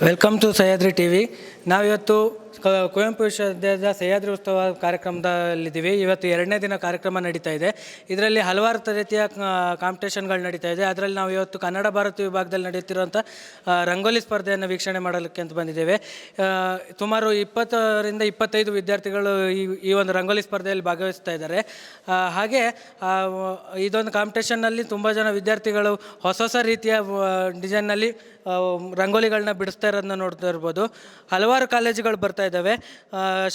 Welcome to Sahyadri T V. ನಾವಿವತ್ತು ಕುವೆಂಪು ವಿಶ್ವವಿದ್ಯಾಲಯದ ಸಹ್ಯಾದ್ರಿ ಉತ್ಸವ ಕಾರ್ಯಕ್ರಮದಲ್ಲಿದ್ದೀವಿ. ಇವತ್ತು 2ನೇ ದಿನ ಕಾರ್ಯಕ್ರಮ ನಡೀತಾ ಇದೆ. ಇದರಲ್ಲಿ ಹಲವಾರು ರೀತಿಯ ಕಾಂಪಿಟೇಷನ್ಗಳು ನಡೀತಾ ಇದೆ. ಅದರಲ್ಲಿ ನಾವು ಇವತ್ತು ಕನ್ನಡ ಭಾರತಿ ವಿಭಾಗದಲ್ಲಿ ನಡೆಯುತ್ತಿರುವಂಥ ರಂಗೋಲಿ ಸ್ಪರ್ಧೆಯನ್ನು ವೀಕ್ಷಣೆ ಮಾಡಲಿಕ್ಕೆ ಅಂತ ಬಂದಿದ್ದೇವೆ. ಸುಮಾರು 20ರಿಂದ 25 ವಿದ್ಯಾರ್ಥಿಗಳು ಈ ಒಂದು ರಂಗೋಲಿ ಸ್ಪರ್ಧೆಯಲ್ಲಿ ಭಾಗವಹಿಸ್ತಾ ಇದ್ದಾರೆ. ಹಾಗೆ ಇದೊಂದು ಕಾಂಪಿಟೇಷನ್ನಲ್ಲಿ ತುಂಬ ಜನ ವಿದ್ಯಾರ್ಥಿಗಳು ಹೊಸ ರೀತಿಯ ಡಿಸೈನ್ನಲ್ಲಿ ರಂಗೋಲಿಗಳನ್ನ ಬಿಡಿಸ್ತಾ ಇರೋದನ್ನ ನೋಡ್ತಾ ಇರ್ಬೋದು. ಹಲವಾರು ಕಾಲೇಜುಗಳು ಬರ್ತಾ ಇದ್ದಾವೆ.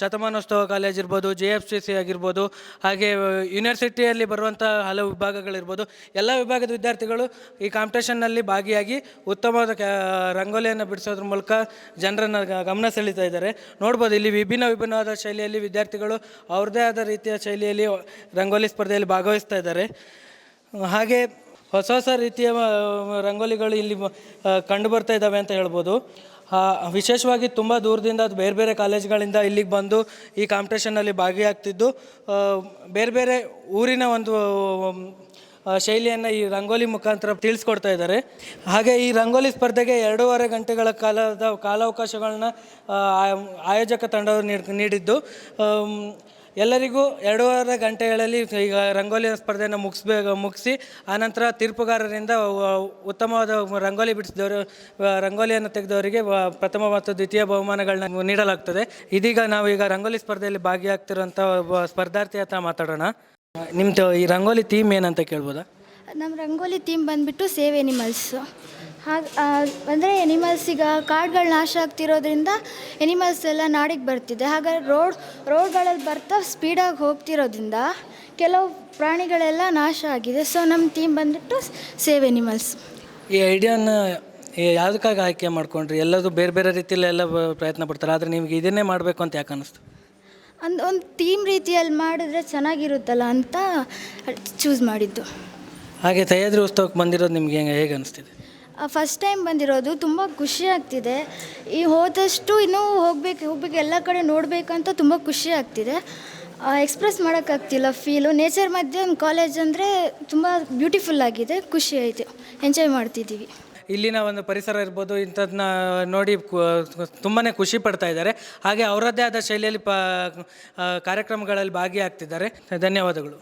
ಶತಮಾನೋತ್ಸವ ಕಾಲೇಜ್ ಇರ್ಬೋದು, JFCC ಆಗಿರ್ಬೋದು, ಹಾಗೆ ಯೂನಿವರ್ಸಿಟಿಯಲ್ಲಿ ಬರುವಂಥ ಹಲವು ವಿಭಾಗಗಳಿರ್ಬೋದು. ಎಲ್ಲ ವಿಭಾಗದ ವಿದ್ಯಾರ್ಥಿಗಳು ಈ ಕಾಂಪಿಟೇಷನ್ನಲ್ಲಿ ಭಾಗಿಯಾಗಿ ಉತ್ತಮವಾದ ರಂಗೋಲಿಯನ್ನು ಬಿಡಿಸೋದ್ರ ಮೂಲಕ ಜನರನ್ನು ಗಮನ ಸೆಳೀತಾ ಇದ್ದಾರೆ. ನೋಡ್ಬೋದು, ಇಲ್ಲಿ ವಿಭಿನ್ನವಾದ ಶೈಲಿಯಲ್ಲಿ ವಿದ್ಯಾರ್ಥಿಗಳು ಅವ್ರದ್ದೇ ಆದ ರೀತಿಯ ಶೈಲಿಯಲ್ಲಿ ರಂಗೋಲಿ ಸ್ಪರ್ಧೆಯಲ್ಲಿ ಭಾಗವಹಿಸ್ತಾ ಇದ್ದಾರೆ. ಹಾಗೆ ಹೊಸ ರೀತಿಯ ರಂಗೋಲಿಗಳು ಇಲ್ಲಿ ಕಂಡು ಬರ್ತಾ ಇದ್ದಾವೆ ಅಂತ ಹೇಳ್ಬೋದು. ವಿಶೇಷವಾಗಿ ತುಂಬ ದೂರದಿಂದ ಬೇರೆ ಬೇರೆ ಕಾಲೇಜುಗಳಿಂದ ಇಲ್ಲಿಗೆ ಬಂದು ಈ ಕಾಂಪಿಟೇಷನ್ನಲ್ಲಿ ಭಾಗಿಯಾಗ್ತಿದ್ದು ಬೇರೆ ಊರಿನ ಒಂದು ಶೈಲಿಯನ್ನು ಈ ರಂಗೋಲಿ ಮುಖಾಂತರ ತಿಳಿಸ್ಕೊಡ್ತಾ ಇದ್ದಾರೆ. ಹಾಗೆ ಈ ರಂಗೋಲಿ ಸ್ಪರ್ಧೆಗೆ 2.5 ಗಂಟೆಗಳ ಕಾಲಾವಕಾಶಗಳನ್ನ ಆಯೋಜಕ ತಂಡವು ನೀಡಿದ್ದು ಎಲ್ಲರಿಗೂ 2.5 ಗಂಟೆಗಳಲ್ಲಿ ಈಗ ರಂಗೋಲಿ ಸ್ಪರ್ಧೆಯನ್ನು ಮುಗಿಸಿ ಆನಂತರ ತೀರ್ಪುಗಾರರಿಂದ ಉತ್ತಮವಾದ ರಂಗೋಲಿಯನ್ನು ತೆಗೆದವರಿಗೆ ಪ್ರಥಮ ಮತ್ತು ದ್ವಿತೀಯ ಬಹುಮಾನಗಳನ್ನ ನೀಡಲಾಗ್ತದೆ. ಇದೀಗ ನಾವು ರಂಗೋಲಿ ಸ್ಪರ್ಧೆಯಲ್ಲಿ ಭಾಗಿಯಾಗ್ತಿರುವಂಥ ಸ್ಪರ್ಧಾರ್ಥಿ ಹತ್ರ ಮಾತಾಡೋಣ. ನಿಮ್ಮದು ಈ ರಂಗೋಲಿ ಥೀಮ್ ಏನಂತ ಕೇಳ್ಬೋದಾ? ನಮ್ಮ ರಂಗೋಲಿ ಥೀಮ್ ಬಂದುಬಿಟ್ಟು ಸೇವ್ ಎನಿಮಲ್ಸು. ಹಾಗೆ ಅಂದರೆ ಎನಿಮಲ್ಸ್ ಈಗ ಕಾಡುಗಳು ನಾಶ ಆಗ್ತಿರೋದ್ರಿಂದ ಎನಿಮಲ್ಸ್ ಎಲ್ಲ ನಾಡಿಗೆ ಬರ್ತಿದೆ. ಹಾಗಾಗಿ ರೋಡ್ಗಳಲ್ಲಿ ಬರ್ತಾ ಸ್ಪೀಡಾಗಿ ಹೋಗ್ತಿರೋದ್ರಿಂದ ಕೆಲವು ಪ್ರಾಣಿಗಳೆಲ್ಲ ನಾಶ ಆಗಿದೆ. ಸೊ ನಮ್ಮ ಥೀಮ್ ಬಂದುಬಿಟ್ಟು ಸೇವ್ ಎನಿಮಲ್ಸ್. ಈ ಐಡಿಯಾನ ಯಾವುದಕ್ಕಾಗಿ ಆಯ್ಕೆ ಮಾಡ್ಕೊಂಡ್ರಿ? ಎಲ್ಲದು ಬೇರೆ ರೀತಿಯಲ್ಲಿ ಎಲ್ಲ ಪ್ರಯತ್ನ ಪಡ್ತಾರೆ, ಆದರೆ ನಿಮ್ಗೆ ಇದನ್ನೇ ಮಾಡಬೇಕು ಅಂತ ಯಾಕೆ ಅನ್ನಿಸ್ತು? ಒಂದು ಥೀಮ್ ರೀತಿಯಲ್ಲಿ ಮಾಡಿದ್ರೆ ಚೆನ್ನಾಗಿರುತ್ತಲ್ಲ ಅಂತ ಚೂಸ್ ಮಾಡಿದ್ದು. ಹಾಗೆ ಸಹ್ಯಾದ್ರಿ ಉತ್ಸವಕ್ಕೆ ಬಂದಿರೋದು ನಿಮ್ಗೆ ಹೇಗೆ ಅನಿಸ್ತಿದೆ? ಫಸ್ಟ್ ಟೈಮ್ ಬಂದಿರೋದು, ತುಂಬ ಖುಷಿ ಆಗ್ತಿದೆ. ಹೋದಷ್ಟು ಇನ್ನೂ ಹೋಗ್ಬೇಕು ಎಲ್ಲ ಕಡೆ ನೋಡಬೇಕಂತ ತುಂಬ ಖುಷಿ ಆಗ್ತಿದೆ. Express ಮಾಡೋಕ್ಕಾಗ್ತಿಲ್ಲ feel. ನೇಚರ್ ಮಧ್ಯೆ ಒಂದು ಕಾಲೇಜ್ ಅಂದರೆ ತುಂಬ ಬ್ಯೂಟಿಫುಲ್ ಆಗಿದೆ, ಖುಷಿ ಆಯಿತು, ಎಂಜಾಯ್ ಮಾಡ್ತಿದ್ದೀವಿ. ಇಲ್ಲಿನ ಒಂದು ಪರಿಸರ ಇರ್ಬೋದು, ಇಂಥದನ್ನ ನೋಡಿ ತುಂಬಾ ಖುಷಿ ಪಡ್ತಾ ಇದ್ದಾರೆ. ಹಾಗೆ ಅವರದ್ದೇ ಆದ ಶೈಲಿಯಲ್ಲಿ ಕಾರ್ಯಕ್ರಮಗಳಲ್ಲಿ ಭಾಗಿಯಾಗ್ತಿದ್ದಾರೆ. ಧನ್ಯವಾದಗಳು.